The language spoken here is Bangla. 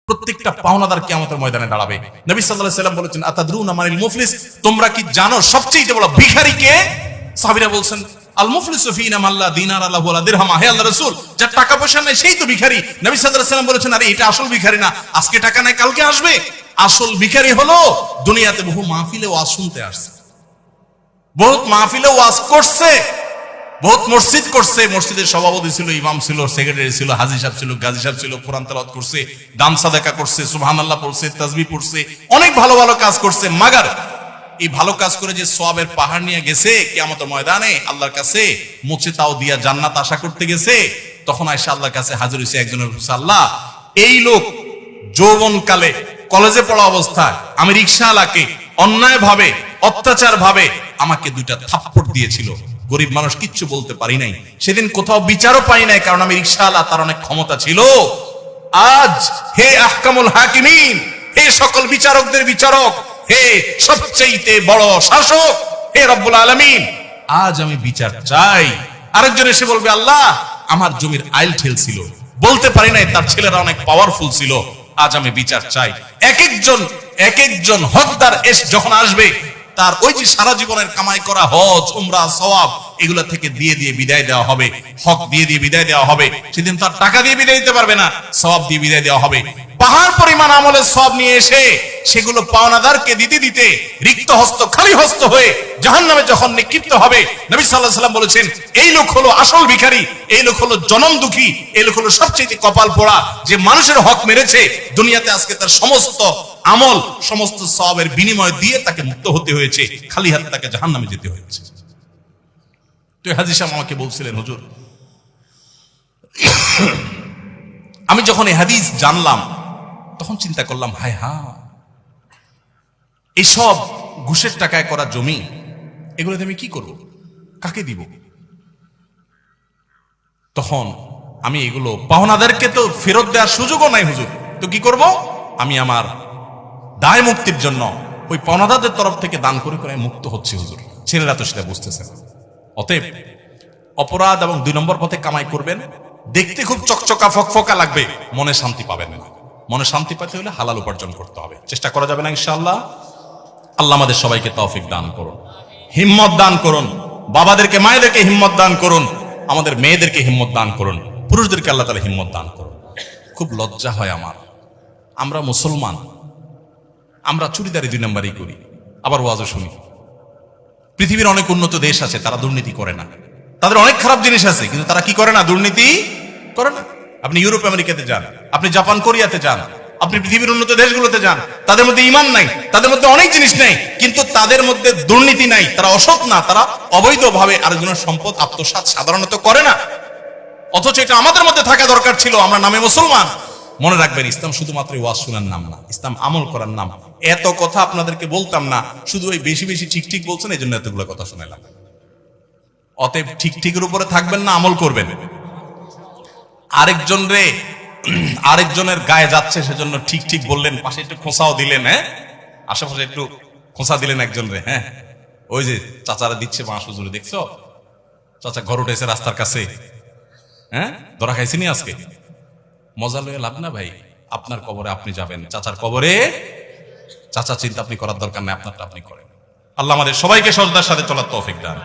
প্রত্যেকটা পাওনাদার কিয়ামতের ময়দানে দাঁড়াবে। নবী সাল্লাল্লাহু আলাইহি ওয়াসাল্লাম বলেছেন, আতাদরুনা মানিল মুফলিস, তোমরা কি জানো সবচেয়ে বড় ভিখারি কে? সাহাবীরা বলছেন, আল মুফলিসু ফিনা মান লা দিনার লাহু ওয়া লা দিরহাম। হে আল্লাহর রাসূল, যার টাকা পয়সা নাই সেই তো ভিখারি। নবী সাল্লাল্লাহু আলাইহি ওয়াসাল্লাম বলেছেন, আরে এটা আসল ভিখারি না, আজকে টাকা নাই কালকে আসবে। আসল ভিখারি হলো দুনিয়াতে বহু মাহফিলে ওয়াজ শুনতে আসছে, বহুত মাহফিলে ওয়াজ করছে, বহুত মসজিদ করছে, মসজিদের সভাপতি ছিল, ইমাম ছিল, সেক্রেটারি ছিল, হাজী সাহেব ছিল, গাজী সাহেব ছিল, কোরআন তেলাওয়াত করছে, দান সাদাকা করছে, সুবহানাল্লাহ পড়ছে, তাসবিহ পড়ছে, অনেক ভালো ভালো কাজ করছে। মাগার এই ভালো কাজ করে যে সওয়াবের পাহাড় নিয়ে গেছে কিয়ামতের ময়দানে আল্লাহর কাছে মুছে তাও দিয়া জান্নাত আশা করতে গেছে, তখন আয়েশা আল্লাহর কাছে হাজির হইছে একজনের কাছে, আল্লাহ এই লোক যৌবনকালে কলেজে পড়া অবস্থায় আমি রিকশাওয়ালাকে অন্যায় ভাবে অত্যাচার ভাবে আমাকে দুইটা থাপ্পড় দিয়েছিল, গরিব মানুষ কিচ্ছু বলতে পারি নাই, সেদিন কোথাও বিচারও পাই নাই, কারণ আমি রিকশাওয়ালা, তার অনেক ক্ষমতা ছিল। আজ হে আহকামুল হাকিমিন, হে সকল বিচারকদের বিচারক, হে সবচেয়ে বড় শাসক, হে রব্বুল আলামিন, আজ আমি বিচার চাই। আরেকজন এসে বলবে, আল্লাহ আমার জমির আইল ঠেল ছিল, বলতে পারি নাই, তার ছেলেরা অনেক পাওয়ারফুল ছিল, আজ আমি বিচার চাই। এক একজন হকদার যখন আসবে, তার ওই যে সারা জীবনের কামাই করা হজ উমরা সওয়াব এগুলা থেকে দিয়ে দিয়ে বিদায় দেওয়া হবে, হক দিয়ে দিয়ে বিদায় দেওয়া হবে। সেদিন তার টাকা দিয়ে বিদায় দিতে পারবে না, সওয়াব দিয়ে বিদায় দেওয়া হবে। পাহাড় পরিমাণ আমলের সওয়াব নিয়ে এসে সেগুলো পাওনাদারকে দিতে দিতে রিক্ত হস্ত খালি হস্ত হয়ে জাহান্নামে যখন নিক্ষিপ্ত হবে, নবী সাল্লাল্লাহু আলাইহি ওয়াসাল্লাম বলেছেন, এই লোক হলো আসল ভিখারি, এই লোক হলো জনম দুঃখী, এই লোক হলো সবচেয়ে কপাল পোড়া, যে মানুষের হক মেরেছে, দুনিয়াতে আজকে তার সমস্ত আমল সমস্ত সওয়াবের বিনিময় দিয়ে তাকে মুক্ত হতে হয়েছে, খালি হাতে তাকে জাহান্নামে যেতে হয়েছে। তো হাজী সাহেব আমাকে বলছিলেন, হুজুর আমি যখন এই হাদিস জানলাম তখন চিন্তা করলাম, হায় এইসব ঘুষের টাকায় করা জমি, এগুলোতে আমি কি করব, কাকে দিব? তখন আমি এগুলো পাওনাদারকে তো ফেরত দেওয়ার সুযোগও নাই হুজুর, তো কি করব? আমি আমার দায় মুক্তির জন্য ওই পাওনাদারদের তরফ থেকে দান করে করে মুক্ত হচ্ছে হুজুর। ছেলেরা তো সেটা বুঝতেছে না। অতএব অপরাধ এবং 2 নম্বর পথে কামাই করবেন, দেখতে খুব চকচকা ফকফকা লাগবে, মনে শান্তি পাবেন না। মনে শান্তি পেতে হলে হালাল উপার্জন করতে হবে, চেষ্টা করা যাবে না ইনশাআল্লাহ। আল্লাহ আমাদের সবাইকে তৌফিক দান করুন, হিম্মত দান করুন, বাবাদেরকে মায়েদেরকে হিম্মত দান করুন, আমাদের মেয়েদেরকে হিম্মত দান করুন, পুরুষদেরকে আল্লাহ তাআলা হিম্মত দান করুন। খুব লজ্জা হয় আমার, আমরা মুসলমান, আমরা চুরিদারি 2 নম্বরই করি, আবার ওয়াজও শুনি। পৃথিবীর অনেক উন্নত দেশ আছে, তারা দুর্নীতি করে না, তাদের অনেক খারাপ জিনিস আছে, কিন্তু তারা কি করে না? দুর্নীতি করে না। আপনি ইউরোপ আমেরিকাতে যান, আপনি জাপান কোরিয়াতে যান, আপনি পৃথিবীর উন্নত দেশগুলোতে যান, তাদের মধ্যে ঈমান নাই, তাদের মধ্যে অনেক জিনিস নাই, কিন্তু তাদের মধ্যে দুর্নীতি নাই, তারা অসৎ না, তারা অবৈধভাবে আরেকজনের সম্পদ আত্মসাৎ সাধারণত করে না। অথচ এটা আমাদের মধ্যে থাকা দরকার ছিল, আমরা নামে মুসলমান। মনে রাখবেন, ইসলাম শুধুমাত্র ওয়াজ শোনার নাম না, ইসলাম আমল করার নাম। এত কথা আপনাদেরকে বলতাম না, শুধু ওই বেশি বেশি ঠিক ঠিক বলছেন, এই জন্য এতগুলো কথা শোনালাম। অতএব ঠিক ঠিকের উপরে থাকবেন না, আমল করবেন। আরেকজনের গায়ে যাচ্ছে সেজন্য ঠিক ঠিক বললেন, পাশে একটু খোঁচাও দিলেন, হ্যাঁ আশেপাশে একটু খোঁচা দিলেন একজনের, হ্যাঁ ওই যে চাচারা দিচ্ছে বাঁশ হুজুরে, দেখছো চাচা ঘর উঠেছে রাস্তার কাছে, হ্যাঁ ধরা খাইছিনি আজকে। মজা লয়ে লাভ না ভাই, আপনার কবরে আপনি যাবেন, চাচার কবরে চাচা চিন্তা আপনি করার দরকার নেই, আপনারটা আপনি করেন। আল্লাহ আমাদের সবাইকে সজদার সাথে চলার তৌফিক দান।